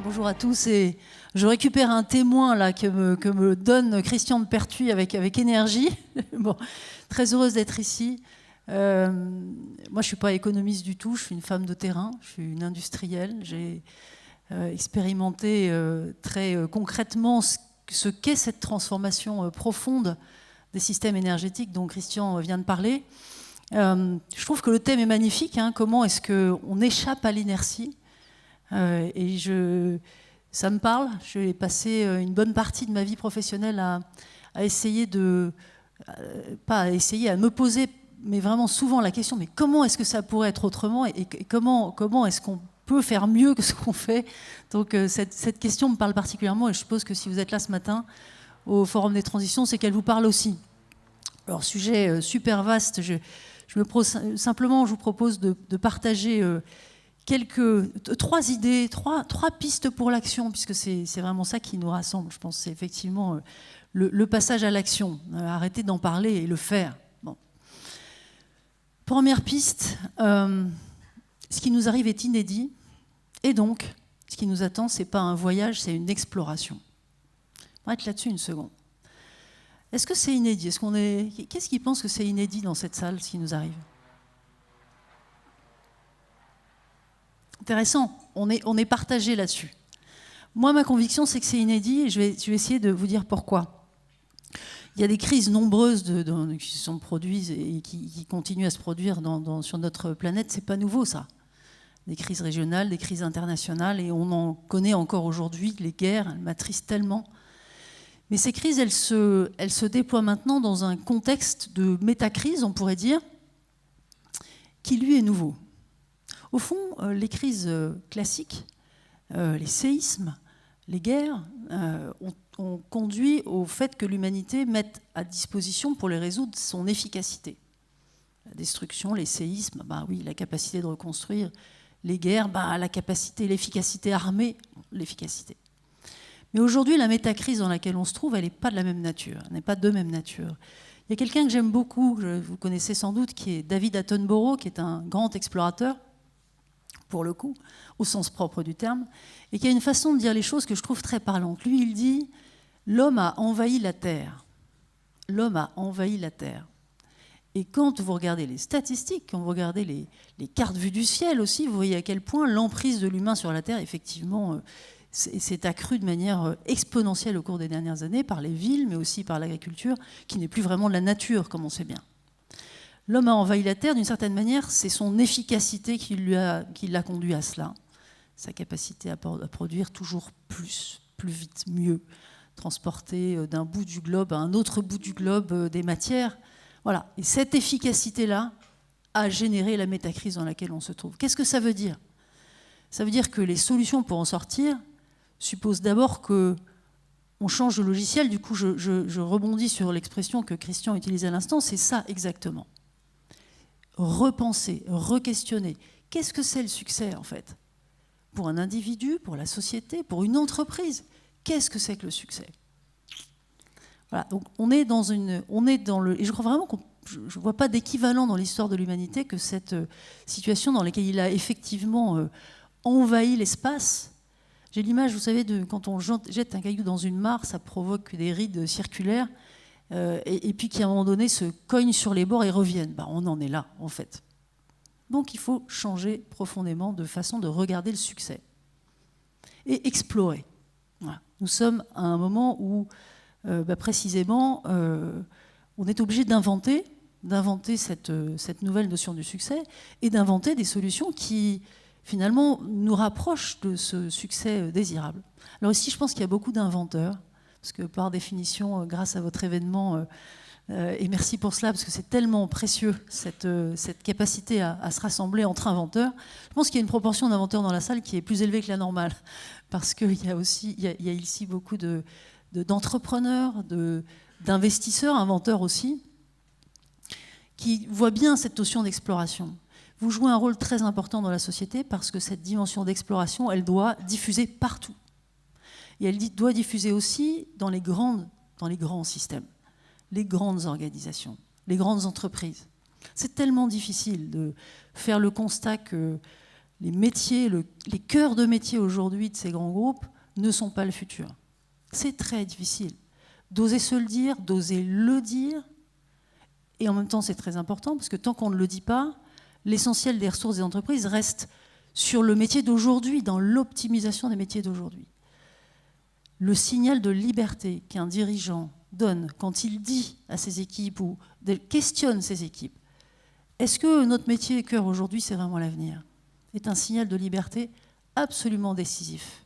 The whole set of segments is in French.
Bonjour à tous. Et je récupère un témoin là, que me donne Christian de Pertuis avec énergie. Bon, très heureuse d'être ici. Moi, je ne suis pas économiste du tout. Je suis une femme de terrain. Je suis une industrielle. J'ai expérimenté très concrètement ce qu'est cette transformation profonde des systèmes énergétiques dont Christian vient de parler. Je trouve que le thème est magnifique. Comment est-ce qu'on échappe à l'inertie ? Ça me parle. J'ai passé une bonne partie de ma vie professionnelle à essayer pas à essayer, à me poser, mais vraiment souvent la question, mais comment est-ce que ça pourrait être autrement et comment est-ce qu'on peut faire mieux que ce qu'on fait ? Donc cette question me parle particulièrement et je suppose que si vous êtes là ce matin au Forum des Transitions, c'est qu'elle vous parle aussi. Alors, sujet super vaste. Simplement, je vous propose de partager trois idées, trois pistes pour l'action, puisque c'est vraiment ça qui nous rassemble. Je pense que c'est effectivement le passage à l'action. Arrêter d'en parler et le faire. Bon. Première piste, ce qui nous arrive est inédit, et donc, ce qui nous attend, ce n'est pas un voyage, c'est une exploration. On va être là-dessus une seconde. Est-ce que c'est inédit ? Qu'est-ce qui pense que c'est inédit dans cette salle, ce qui nous arrive ? Intéressant, on est partagé là-dessus. Moi, ma conviction, c'est que c'est inédit et je vais essayer de vous dire pourquoi. Il y a des crises nombreuses qui se sont produites et qui continuent à se produire sur notre planète. C'est pas nouveau, ça. Des crises régionales, des crises internationales, et on en connaît encore aujourd'hui. Les guerres, elles m'attristent tellement. Mais ces crises, elles se déploient maintenant dans un contexte de métacrise, on pourrait dire, qui lui est nouveau. Au fond, les crises classiques, les séismes, les guerres, ont conduit au fait que l'humanité mette à disposition pour les résoudre son efficacité. La destruction, les séismes, oui, la capacité de reconstruire, les guerres, la capacité, l'efficacité armée, l'efficacité. Mais aujourd'hui, la métacrise dans laquelle on se trouve, elle n'est pas de la même nature, elle n'est pas de même nature. Il y a quelqu'un que j'aime beaucoup, vous connaissez sans doute, qui est David Attenborough, qui est un grand explorateur, pour le coup, au sens propre du terme, et qui a une façon de dire les choses que je trouve très parlante. Lui, il dit « L'homme a envahi la Terre. L'homme a envahi la Terre. » Et quand vous regardez les statistiques, quand vous regardez les cartes vues du ciel aussi, vous voyez à quel point l'emprise de l'humain sur la Terre, effectivement, s'est accrue de manière exponentielle au cours des dernières années par les villes, mais aussi par l'agriculture, qui n'est plus vraiment de la nature, comme on sait bien. L'homme a envahi la Terre, d'une certaine manière, c'est son efficacité qui l'a conduit à cela. Sa capacité à produire toujours plus vite, mieux, transporter d'un bout du globe à un autre bout du globe des matières. Voilà. Et cette efficacité-là a généré la métacrise dans laquelle on se trouve. Qu'est-ce que ça veut dire ? Ça veut dire que les solutions pour en sortir supposent d'abord qu'on change de logiciel. Du coup, je rebondis sur l'expression que Christian utilisait à l'instant. C'est ça exactement. Repenser, re-questionner. Qu'est-ce que c'est le succès, en fait ? Pour un individu, pour la société, pour une entreprise, qu'est-ce que c'est que le succès ? Voilà, donc et je crois vraiment je ne vois pas d'équivalent dans l'histoire de l'humanité que cette situation dans laquelle il a effectivement envahi l'espace. J'ai l'image, vous savez, quand on jette un caillou dans une mare, ça provoque des rides circulaires. Et puis qui à un moment donné se cognent sur les bords et reviennent. On en est là, en fait. Donc il faut changer profondément de façon de regarder le succès et explorer. Voilà. Nous sommes à un moment où, précisément, on est obligé d'inventer cette nouvelle notion du succès et d'inventer des solutions qui, finalement, nous rapprochent de ce succès désirable. Alors ici, je pense qu'il y a beaucoup d'inventeurs, parce que par définition, grâce à votre événement, et merci pour cela, parce que c'est tellement précieux, cette capacité à se rassembler entre inventeurs, je pense qu'il y a une proportion d'inventeurs dans la salle qui est plus élevée que la normale, parce qu'il y a ici beaucoup d'entrepreneurs, d'investisseurs, inventeurs aussi, qui voient bien cette notion d'exploration. Vous jouez un rôle très important dans la société, parce que cette dimension d'exploration, elle doit diffuser partout. Et elle doit diffuser aussi dans les grands systèmes, les grandes organisations, les grandes entreprises. C'est tellement difficile de faire le constat que les métiers, les cœurs de métier aujourd'hui de ces grands groupes ne sont pas le futur. C'est très difficile d'oser se le dire, d'oser le dire, et en même temps c'est très important parce que tant qu'on ne le dit pas, l'essentiel des ressources des entreprises reste sur le métier d'aujourd'hui, dans l'optimisation des métiers d'aujourd'hui. Le signal de liberté qu'un dirigeant donne quand il dit à ses équipes ou questionne ses équipes, est-ce que notre métier cœur aujourd'hui, c'est vraiment l'avenir, est un signal de liberté absolument décisif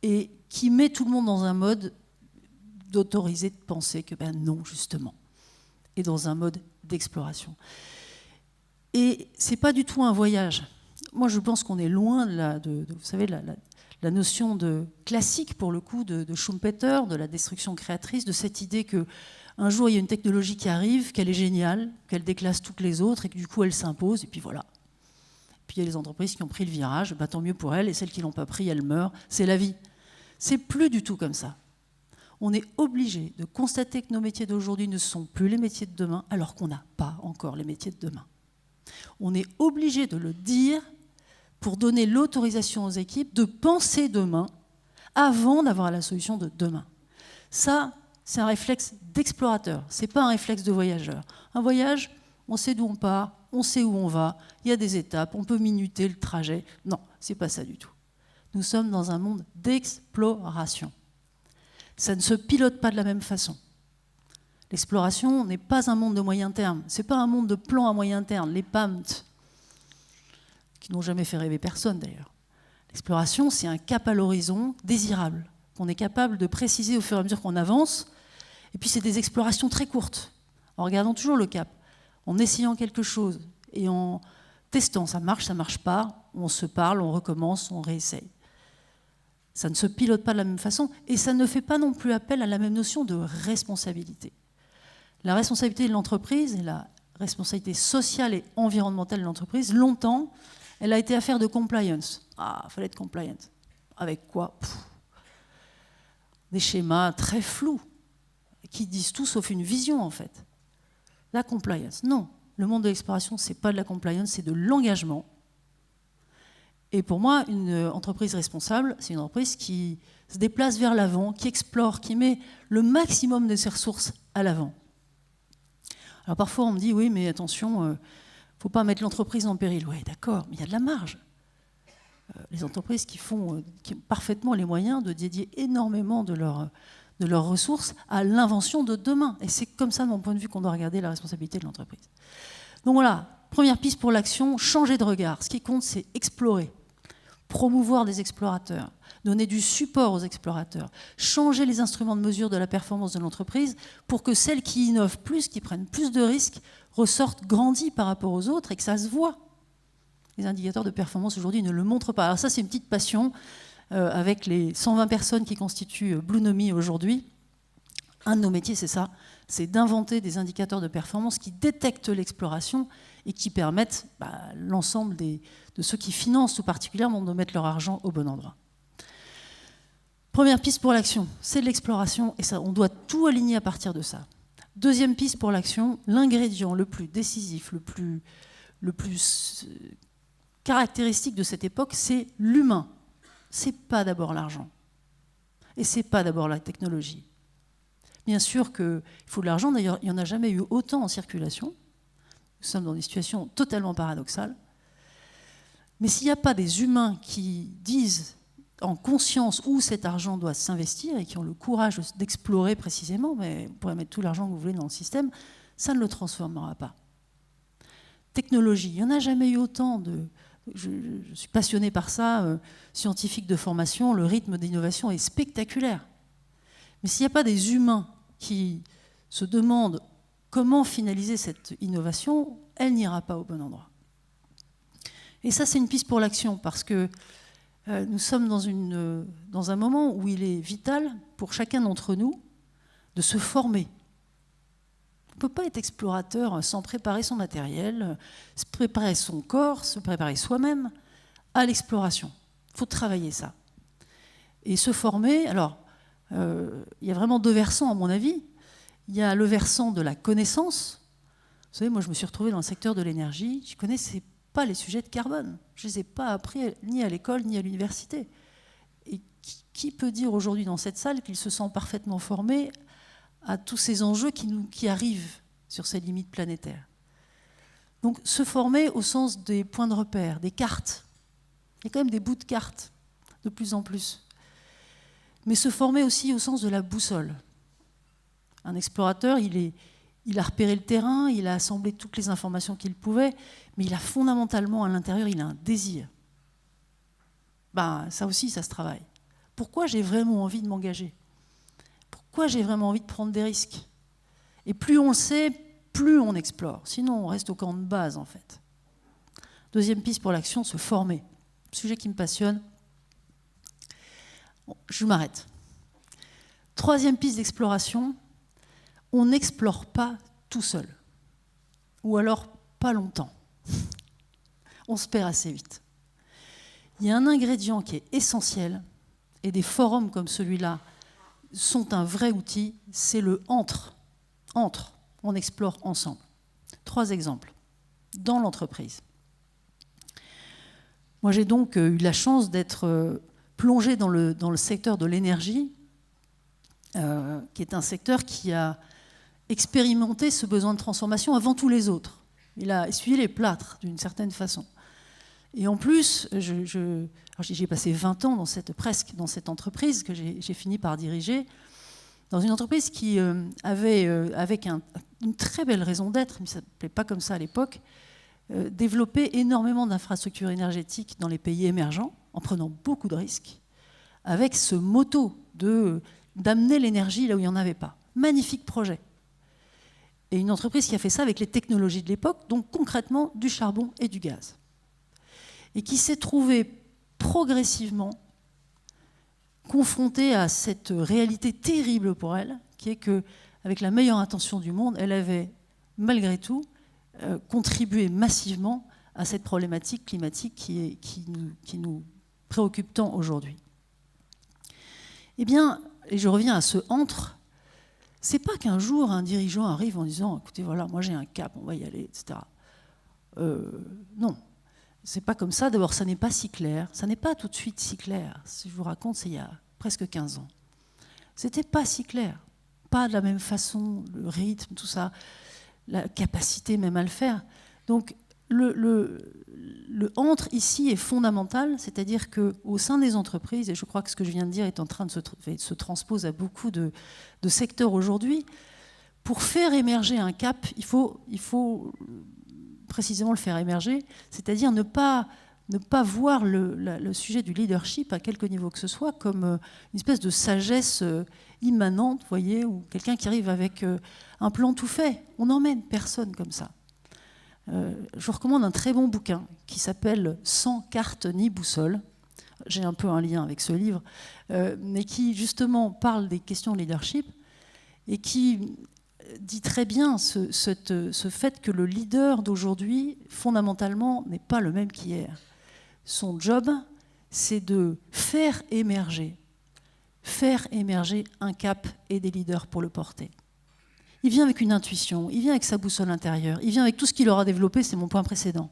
et qui met tout le monde dans un mode d'autoriser de penser que ben non, justement, et dans un mode d'exploration. Et c'est pas du tout un voyage. Moi, je pense qu'on est loin de vous savez, la notion de classique, pour le coup, de Schumpeter, de la destruction créatrice, de cette idée qu'un jour, il y a une technologie qui arrive, qu'elle est géniale, qu'elle déclasse toutes les autres, et que du coup, elle s'impose, et puis voilà. Puis il y a les entreprises qui ont pris le virage, bah, tant mieux pour elles, et celles qui ne l'ont pas pris, elles meurent. C'est la vie. C'est plus du tout comme ça. On est obligé de constater que nos métiers d'aujourd'hui ne sont plus les métiers de demain, alors qu'on n'a pas encore les métiers de demain. On est obligé de le dire pour donner l'autorisation aux équipes de penser demain avant d'avoir la solution de demain. Ça, c'est un réflexe d'explorateur, ce n'est pas un réflexe de voyageur. Un voyage, on sait d'où on part, on sait où on va, il y a des étapes, on peut minuter le trajet. Non, ce n'est pas ça du tout. Nous sommes dans un monde d'exploration. Ça ne se pilote pas de la même façon. L'exploration n'est pas un monde de moyen terme, ce n'est pas un monde de plan à moyen terme, les PAMT, qui n'ont jamais fait rêver personne d'ailleurs. L'exploration, c'est un cap à l'horizon désirable, qu'on est capable de préciser au fur et à mesure qu'on avance, et puis c'est des explorations très courtes, en regardant toujours le cap, en essayant quelque chose, et en testant, ça marche pas, on se parle, on recommence, on réessaye. Ça ne se pilote pas de la même façon, et ça ne fait pas non plus appel à la même notion de responsabilité. La responsabilité de l'entreprise et la responsabilité sociale et environnementale de l'entreprise, longtemps, elle a été affaire de compliance. Ah, il fallait être compliant. Avec quoi? Des schémas très flous, qui disent tout sauf une vision, en fait. La compliance, non. Le monde de l'exploration, ce n'est pas de la compliance, c'est de l'engagement. Et pour moi, une entreprise responsable, c'est une entreprise qui se déplace vers l'avant, qui explore, qui met le maximum de ses ressources à l'avant. Alors parfois, on me dit, oui, mais attention, il ne faut pas mettre l'entreprise en péril. Oui, d'accord, mais il y a de la marge. Les entreprises qui ont parfaitement les moyens de dédier énormément de leurs ressources à l'invention de demain. Et c'est comme ça, de mon point de vue, qu'on doit regarder la responsabilité de l'entreprise. Donc voilà, première piste pour l'action, changer de regard. Ce qui compte, c'est explorer, promouvoir des explorateurs, donner du support aux explorateurs, changer les instruments de mesure de la performance de l'entreprise pour que celles qui innovent plus, qui prennent plus de risques, ressortent grandies par rapport aux autres et que ça se voit. Les indicateurs de performance aujourd'hui ne le montrent pas. Alors ça, c'est une petite passion avec les 120 personnes qui constituent Bluenomie aujourd'hui. Un de nos métiers, c'est ça, c'est d'inventer des indicateurs de performance qui détectent l'exploration et qui permettent l'ensemble de ceux qui financent tout particulièrement de mettre leur argent au bon endroit. Première piste pour l'action, c'est de l'exploration et ça, on doit tout aligner à partir de ça. Deuxième piste pour l'action, l'ingrédient le plus décisif, le plus caractéristique de cette époque, c'est l'humain. C'est pas d'abord l'argent et c'est pas d'abord la technologie. Bien sûr qu'il faut de l'argent, d'ailleurs il n'y en a jamais eu autant en circulation. Nous sommes dans des situations totalement paradoxales. Mais s'il n'y a pas des humains qui disent en conscience où cet argent doit s'investir et qui ont le courage d'explorer précisément, mais vous pourrez mettre tout l'argent que vous voulez dans le système, ça ne le transformera pas. Technologie, il n'y en a jamais eu autant de... Je suis passionnée par ça, scientifique de formation, le rythme d'innovation est spectaculaire. Mais s'il n'y a pas des humains qui se demandent comment finaliser cette innovation, elle n'ira pas au bon endroit. Et ça, c'est une piste pour l'action, parce que nous sommes dans un moment où il est vital pour chacun d'entre nous de se former. On ne peut pas être explorateur sans préparer son matériel, se préparer son corps, se préparer soi-même à l'exploration. Il faut travailler ça. Et se former, alors, il y a vraiment deux versants à mon avis. Il y a le versant de la connaissance. Vous savez, moi je me suis retrouvée dans le secteur de l'énergie, je ne connaissais pas les sujets de carbone. Je ne les ai pas appris ni à l'école ni à l'université. Et qui peut dire aujourd'hui dans cette salle qu'il se sent parfaitement formé à tous ces enjeux qui arrivent sur ces limites planétaires? Donc se former au sens des points de repère, des cartes. Il y a quand même des bouts de cartes, de plus en plus. Mais se former aussi au sens de la boussole. Un explorateur, il a repéré le terrain, il a assemblé toutes les informations qu'il pouvait, mais il a fondamentalement à l'intérieur, il a un désir. Ça aussi, ça se travaille. Pourquoi j'ai vraiment envie de m'engager? Pourquoi j'ai vraiment envie de prendre des risques? Et plus on le sait, plus on explore. Sinon, on reste au camp de base, en fait. Deuxième piste pour l'action, se former. Sujet qui me passionne. Je m'arrête. Troisième piste d'exploration, on n'explore pas tout seul. Ou alors pas longtemps. On se perd assez vite. Il y a un ingrédient qui est essentiel, et des forums comme celui-là sont un vrai outil, c'est le entre. Entre, on explore ensemble. 3 exemples. Dans l'entreprise. Moi, j'ai donc eu la chance d'être plongée dans le secteur de l'énergie, qui est un secteur qui a expérimenté ce besoin de transformation avant tous les autres. Il a essuyé les plâtres, d'une certaine façon. Et en plus, j'ai passé 20 ans presque dans cette entreprise que j'ai fini par diriger, dans une entreprise qui avait, avec une très belle raison d'être, mais ça ne s'appelait pas comme ça à l'époque, développé énormément d'infrastructures énergétiques dans les pays émergents, en prenant beaucoup de risques, avec ce motto d'amener l'énergie là où il n'y en avait pas. Magnifique projet. Et une entreprise qui a fait ça avec les technologies de l'époque, donc concrètement du charbon et du gaz. Et qui s'est trouvée progressivement confrontée à cette réalité terrible pour elle, qui est qu'avec la meilleure intention du monde, elle avait, malgré tout, contribué massivement à cette problématique climatique qui nous préoccupe tant aujourd'hui. Eh bien, et je reviens à ce « entre », c'est pas qu'un jour un dirigeant arrive en disant « écoutez, voilà, moi j'ai un cap, on va y aller, etc. » Non, c'est pas comme ça. D'abord, ça n'est pas si clair. Ça n'est pas tout de suite si clair. Si je vous raconte, c'est il y a presque 15 ans. C'était pas si clair. Pas de la même façon, le rythme, tout ça, la capacité même à le faire. Donc, le entre ici est fondamental, c'est-à-dire qu'au sein des entreprises, et je crois que ce que je viens de dire est en train de se transpose à beaucoup de secteurs aujourd'hui, pour faire émerger un cap, il faut précisément le faire émerger, c'est-à-dire ne pas voir le sujet du leadership à quelque niveau que ce soit comme une espèce de sagesse immanente, vous voyez, ou quelqu'un qui arrive avec un plan tout fait. On n'emmène personne comme ça. Je vous recommande un très bon bouquin qui s'appelle « Sans carte ni boussole ». J'ai un peu un lien avec ce livre, mais qui justement parle des questions de leadership et qui dit très bien ce fait que le leader d'aujourd'hui, fondamentalement, n'est pas le même qu'hier. Son job, c'est de faire émerger un cap et des leaders pour le porter. Il vient avec une intuition, il vient avec sa boussole intérieure, il vient avec tout ce qu'il aura développé, c'est mon point précédent.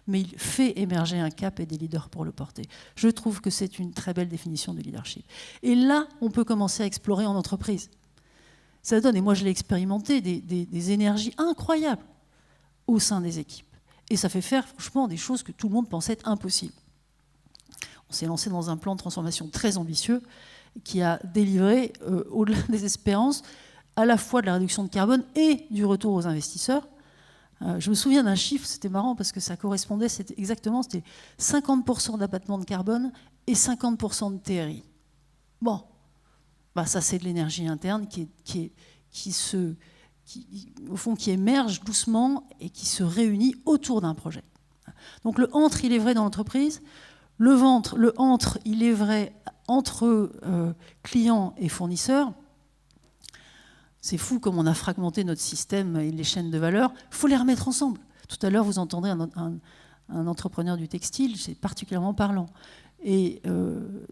Mais il fait émerger un cap et des leaders pour le porter. Je trouve que c'est une très belle définition du leadership. Et là, on peut commencer à explorer en entreprise. Ça donne, et moi je l'ai expérimenté, des énergies incroyables au sein des équipes. Et ça fait faire franchement des choses que tout le monde pensait être impossibles. On s'est lancé dans un plan de transformation très ambitieux qui a délivré, au-delà des espérances, à la fois de la réduction de carbone et du retour aux investisseurs. Je me souviens d'un chiffre, c'était marrant parce que ça correspondait, c'était 50% d'abattement de carbone et 50% de TRI. Bon, ça c'est de l'énergie interne qui émerge doucement et qui se réunit autour d'un projet. Donc le entre, il est vrai dans l'entreprise. Le entre, il est vrai entre clients et fournisseurs. C'est fou comme on a fragmenté notre système et les chaînes de valeur. Il faut les remettre ensemble. Tout à l'heure, vous entendrez un entrepreneur du textile, c'est particulièrement parlant. Et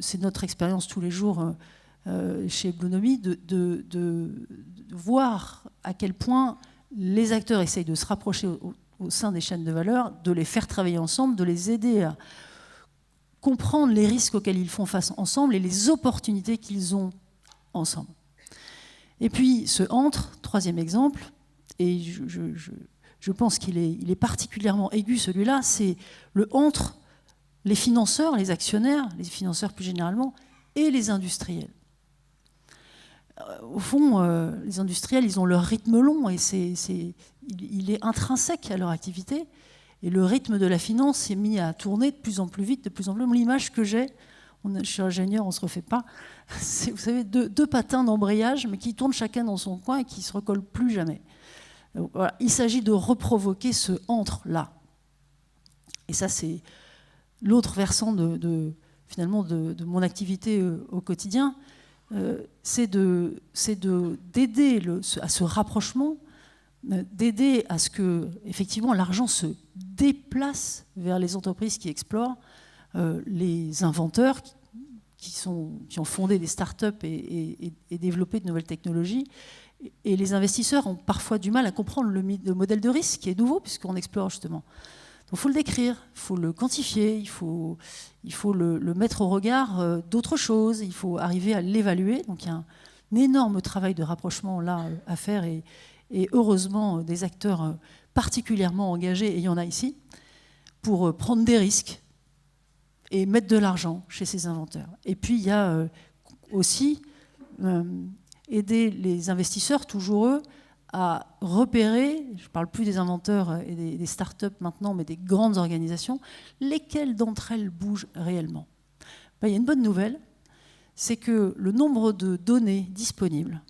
c'est notre expérience tous les jours chez Bluenomie de voir à quel point les acteurs essayent de se rapprocher au sein des chaînes de valeur, de les faire travailler ensemble, de les aider à comprendre les risques auxquels ils font face ensemble et les opportunités qu'ils ont ensemble. Et puis ce entre, troisième exemple, et je pense qu'il est particulièrement aigu celui-là, c'est le entre les financeurs, les actionnaires, les financeurs plus généralement, et les industriels. Au fond, les industriels, ils ont leur rythme long et il est intrinsèque à leur activité. Et le rythme de la finance s'est mis à tourner de plus en plus vite, de plus en plus. L'image que j'ai, je suis ingénieur, on ne se refait pas, c'est, vous savez, deux patins d'embrayage, mais qui tournent chacun dans son coin et qui ne se recollent plus jamais. Donc, voilà, il s'agit de reprovoquer ce entre-là. Et ça, c'est l'autre versant finalement de mon activité au quotidien. C'est d'aider à ce rapprochement, d'aider à ce que effectivement l'argent se déplace vers les entreprises qui explorent, les inventeurs qui ont fondé des startups et développé de nouvelles technologies. Et les investisseurs ont parfois du mal à comprendre le modèle de risque qui est nouveau puisqu'on explore justement. Donc il faut le décrire, il faut le quantifier, il faut le mettre au regard d'autres choses, il faut arriver à l'évaluer. Donc il y a un énorme travail de rapprochement là à faire et heureusement des acteurs particulièrement engagés, et il y en a ici, pour prendre des risques et mettre de l'argent chez ces inventeurs. Et puis il y a aussi aider les investisseurs, toujours eux, à repérer, je ne parle plus des inventeurs et des startups maintenant, mais des grandes organisations, lesquelles d'entre elles bougent réellement. Ben, il y a une bonne nouvelle, c'est que le nombre de données disponibles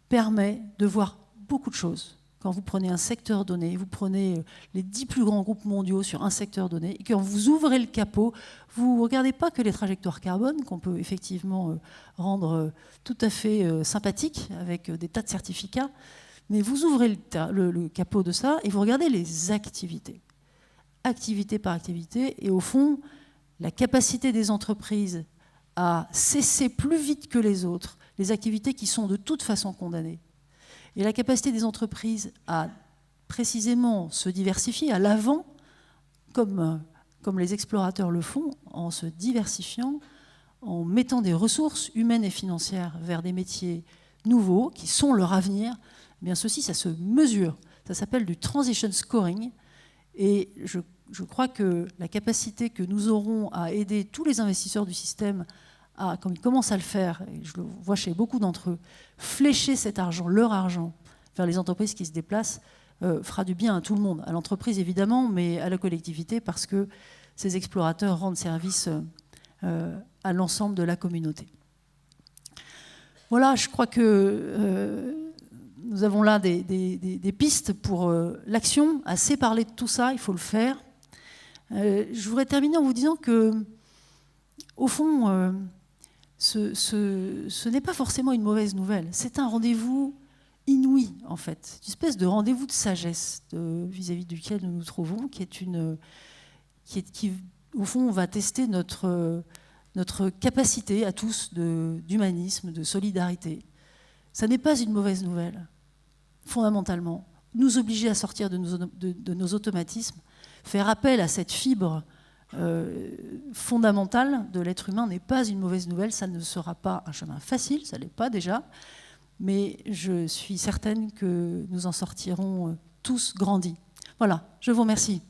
permet de voir beaucoup de choses. Quand vous prenez un secteur donné, vous prenez les 10 plus grands groupes mondiaux sur un secteur donné, et quand vous ouvrez le capot, vous ne regardez pas que les trajectoires carbone, qu'on peut effectivement rendre tout à fait sympathiques avec des tas de certificats, mais vous ouvrez le capot de ça et vous regardez les activités, activité par activité, et au fond, la capacité des entreprises à cesser plus vite que les autres les activités qui sont de toute façon condamnées, et la capacité des entreprises à précisément se diversifier à l'avant, comme les explorateurs le font, en se diversifiant, en mettant des ressources humaines et financières vers des métiers nouveaux qui sont leur avenir. Eh bien, ceci, ça se mesure. Ça s'appelle du transition scoring. Et je crois que la capacité que nous aurons à aider tous les investisseurs du système à, comme ils commencent à le faire, et je le vois chez beaucoup d'entre eux, flécher cet argent, leur argent, vers les entreprises qui se déplacent, fera du bien à tout le monde, à l'entreprise évidemment, mais à la collectivité, parce que ces explorateurs rendent service à l'ensemble de la communauté. Voilà, je crois que nous avons là des pistes pour l'action. Assez parlé de tout ça, il faut le faire. Je voudrais terminer en vous disant que, au fond, ce n'est pas forcément une mauvaise nouvelle. C'est un rendez-vous inouï, en fait. Une espèce de rendez-vous de sagesse vis-à-vis duquel nous nous trouvons, qui, au fond, va tester notre capacité à tous d'humanisme, de solidarité. Ça n'est pas une mauvaise nouvelle, fondamentalement. Nous obliger à sortir de nos automatismes, faire appel à cette fibre fondamentale de l'être humain n'est pas une mauvaise nouvelle. Ça ne sera pas un chemin facile, ça ne l'est pas déjà, mais je suis certaine que nous en sortirons tous grandis. Voilà, je vous remercie.